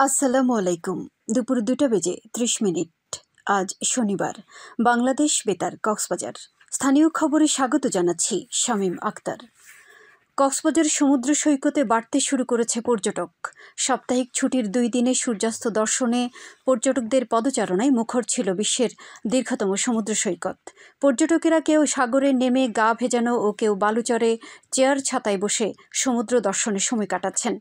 আসসালামু আলাইকুম। দুপুর 2টা বেজে 30 মিনিট। আজ শনিবার। বাংলাদেশ বেতার কক্সবাজার। স্থানীয় খবরে স্বাগত জানাচ্ছি শামীম আক্তার। কক্সবাজার সমুদ্র সৈকতে বাড়তে শুরু করেছে পর্যটক। সাপ্তাহিক ছুটির 2 দিনে সূর্যাস্ত দর্শনে পর্যটকদের পদচারণায় মুখর ছিল বিশ্বের দীর্ঘতম সমুদ্র সৈকত। পর্যটকেরা কেউ সাগরে নেমে গা ভেজানো ও কেউ বালুচরে চেয়ার ছাতায় বসে সমুদ্র দর্শনে সময় কাটাচ্ছেন।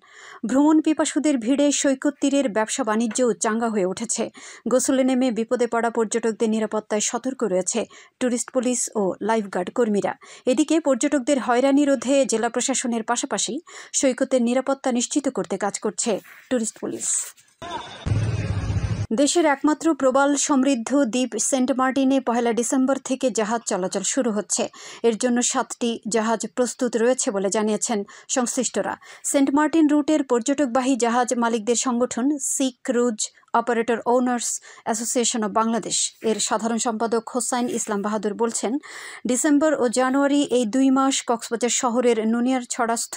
ভ্রমণ পিপাসুদের ভিড়ে সৈকত তীরের ব্যবসা বাণিজ্যও চাঙ্গা হয়ে উঠেছে। গোসলে নেমে বিপদে পড়া পর্যটকদের নিরাপত্তায় সতর্ক রয়েছে ট্যুরিস্ট পুলিশ ও লাইফগার্ড কর্মীরা। এদিকে পর্যটকদের হয়রানি রোধে জেলা প্রশাসনের পাশাপাশি সৈকতের নিরাপত্তা নিশ্চিত করতে কাজ করছে ট্যুরিস্ট পুলিশ। দেশের একমাত্র প্রবাল সমৃদ্ধ দ্বীপ সেন্ট মার্টিনে 1 ডিসেম্বর থেকে জাহাজ চলাচল শুরু হচ্ছে। এর জন্য 7টি জাহাজ প্রস্তুত রয়েছে বলে জানিয়েছেন সংশ্লিষ্টরা। সেন্ট মার্টিন রুটের পর্যটকবাহী জাহাজ মালিকদের সংগঠন sea cruise operator owners association of Bangladesh এর সাধারণ সম্পাদক হোসাইন ইসলাম বাহাদুর বলছেন, ডিসেম্বর ও জানুয়ারি এই 2 মাস কক্সবাজার শহরের নুনিয়ার ছড়াস্থ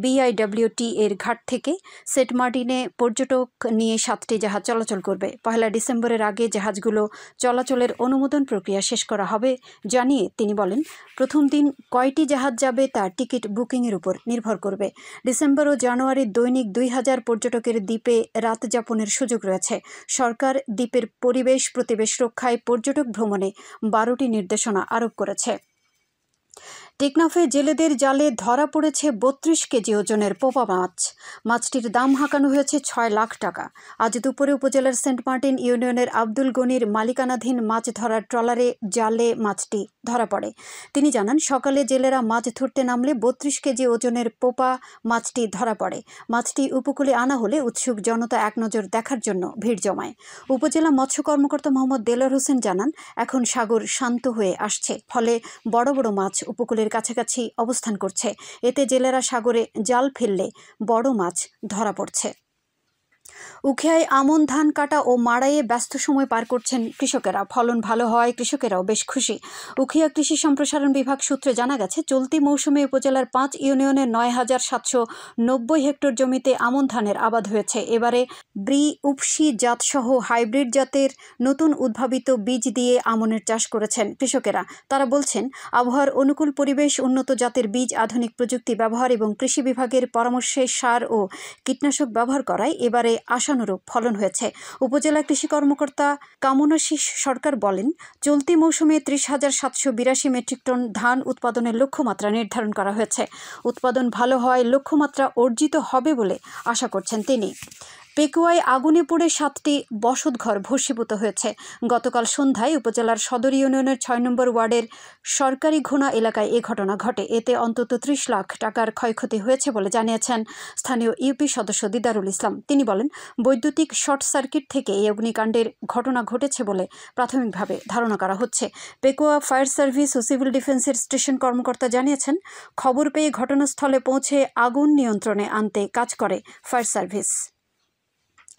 বিআইডব্লিউটি এর ঘাট থেকে সেন্ট মার্টিনে পর্যটক নিয়ে 7টি জাহাজ চলাচল করবে। 1 ডিসেম্বরের আগে জাহাজগুলো চলাচলের অনুমোদন প্রক্রিয়া শেষ করা হবে জানিয়ে তিনি বলেন, প্রথম দিন কয়টি জাহাজ যাবে তা টিকিট বুকিংয়ের উপর নির্ভর করবে। ডিসেম্বর ও জানুয়ারির দৈনিক 2000 পর্যটকের দ্বীপে রাত যাপনের সুযোগ রয়েছে। সরকার দ্বীপের পরিবেশ প্রতিবেশ রক্ষায় পর্যটক ভ্রমণে 12টি নির্দেশনা আরোপ করেছে। টেকনাফে জেলেদের জালে ধরা পড়েছে 32 কেজি ওজনের পোপা মাছ। মাছটির দাম হাঁকানো হয়েছে 6 লাখ টাকা। আজ দুপুরে উপজেলার সেন্ট মার্টিন ইউনিয়নের আব্দুল গনির মালিকানাধীন মাছ ধরার ট্রলারে জালে মাছটি ধরা পড়ে। তিনি জানান, সকালে জেলেরা মাছ ধরতে নামলে 32 কেজি ওজনের পোপা মাছটি ধরা পড়ে। মাছটি উপকূলে আনা হলে উৎসুক জনতা এক নজর দেখার জন্য ভিড় জমায়। উপজেলা মৎস্য কর্মকর্তা মোহাম্মদ দেলোয়ার হোসেন জানান, এখন সাগর শান্ত হয়ে আসছে, ফলে বড় বড় মাছ উপকূলের কাছাকাছি অবস্থান করছে। এতে জেলেরা সাগরে জাল ফেললে বড় মাছ ধরা পড়ছে। উখিয়ায় আমন ধান কাটা ও মাড়াইয়ে ব্যস্ত সময় পার করছেন কৃষকেরা। ফলন ভালো হওয়ায় কৃষকেরাও বেশ খুশি। উখিয়া কৃষি সম্প্রসারণ বিভাগ সূত্রে জানা গেছে, চলতি মৌসুমে উপজেলার 5 ইউনিয়নের 9790 হেক্টর জমিতে আমন ধানের আবাদ হয়েছে। এবারে ব্রি উপসি জাতসহ হাইব্রিড জাতের নতুন উদ্ভাবিত বীজ দিয়ে আমনের চাষ করেছেন কৃষকেরা। তারা বলছেন, আবহাওয়ার অনুকূল পরিবেশ, উন্নত জাতের বীজ, আধুনিক প্রযুক্তি ব্যবহার এবং কৃষি বিভাগের পরামর্শে সার ও কীটনাশক ব্যবহার করায় এবারে আশানুরূপ ফলন হয়েছে। উপজেলা কৃষি কর্মকর্তা কামনাশিস সরকার বলেন, চলতি মৌসুমে 30,782 মেট্রিক টন ধান উৎপাদনের লক্ষ্যমাত্রা নির্ধারণ করা হয়েছে। উৎপাদন ভালো হওয়ায় লক্ষ্যমাত্রা অর্জিত হবে বলে আশা করছেন তিনি। পেকুয়ায় আগুনে পড়ে 7টি বসতঘর ভস্মীভূত হয়েছে। গতকাল সন্ধ্যায় উপজেলার সদর ইউনিয়নের 6 নম্বর ওয়ার্ডের সরকারি ঘোনা এলাকায় এ ঘটনা ঘটে। এতে অন্তত 30 লাখ টাকার ক্ষয়ক্ষতি হয়েছে বলে জানিয়েছেন স্থানীয় ইউপি সদস্য দিদারুল ইসলাম। তিনি বলেন, বৈদ্যুতিক শর্ট সার্কিট থেকে এই অগ্নিকাণ্ডের ঘটনা ঘটেছে বলে প্রাথমিকভাবে ধারণা করা হচ্ছে। পেকুয়া ফায়ার সার্ভিস ও সিভিল ডিফেন্সের স্টেশন কর্মকর্তা জানিয়েছেন, খবর পেয়ে ঘটনাস্থলে পৌঁছে আগুন নিয়ন্ত্রণে আনতে কাজ করে ফায়ার সার্ভিস।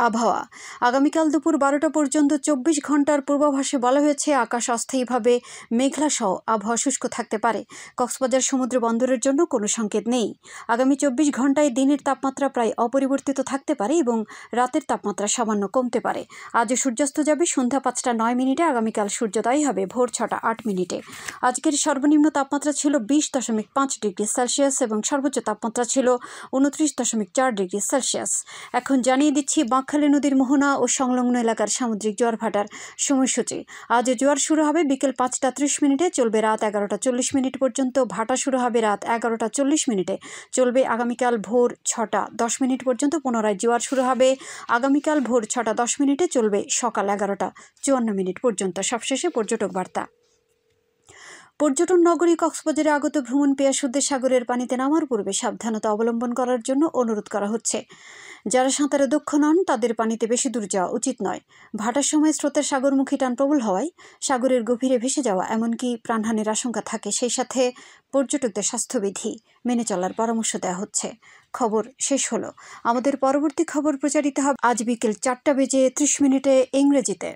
আবহাওয়া, আগামীকাল দুপুর 12টা পর্যন্ত 24 ঘন্টার পূর্বাভাসে বলা হয়েছে, আকাশ অস্থায়ীভাবে মেঘলাসহ আবহাওয়া শুষ্ক থাকতে পারে। কক্সবাজার সমুদ্র বন্দরের জন্য কোনো সংকেত নেই। আগামী 24 ঘন্টায় দিনের তাপমাত্রা প্রায় অপরিবর্তিত থাকতে পারে এবং রাতের তাপমাত্রা সামান্য কমতে পারে। আজ সূর্যাস্ত যাবে সন্ধ্যা 5টা 9 মিনিটে। আগামীকাল সূর্যোদয় হবে ভোর 6টা 8 মিনিটে। আজকের সর্বনিম্ন তাপমাত্রা ছিল 20.5 ডিগ্রি সেলসিয়াস এবং সর্বোচ্চ তাপমাত্রা ছিল 29.4 ডিগ্রি সেলসিয়াস। এখন জানিয়ে দিচ্ছি বাঁকখালী নদীর মোহনা ও সংলগ্ন এলাকার সামুদ্রিক জোয়ার ভাটার সময়সূচি। আজ জোয়ার শুরু হবে বিকেল 5টা 30 মিনিটে, চলবে রাত 11টা 40 মিনিট পর্যন্ত। ভাটা শুরু হবে রাত 11টা 40 মিনিটে, চলবে আগামীকাল ভোর 6টা 10 মিনিট পর্যন্ত। পুনরায় জোয়ার শুরু হবে আগামীকাল ভোর 6টা 10 মিনিটে, চলবে সকাল 11টা 54 মিনিট পর্যন্ত। সবশেষে পর্যটক বার্তা। পর্যটন নগরী কক্সবাজারে আগত ভ্রমণ পিয়াসুদের সাগরের পানিতে নামার পূর্বে সাবধানতা অবলম্বন করার জন্য অনুরোধ করা হচ্ছে। যারা সাঁতারে দক্ষ নন তাদের পানিতে বেশি দূর যাওয়া উচিত নয়। ভাটার সময় স্রোতের সাগরমুখী টান প্রবল হওয়ায় সাগরের গভীরে ভেসে যাওয়া এমনকি প্রাণহানির আশঙ্কা থাকে। সেই সাথে পর্যটকদের স্বাস্থ্যবিধি মেনে চলার পরামর্শ দেওয়া হচ্ছে। খবর শেষ হলো। আমাদের পরবর্তী খবর প্রচারিত হবে আজ বিকেল 4টা বেজে 30 মিনিটে ইংরেজিতে।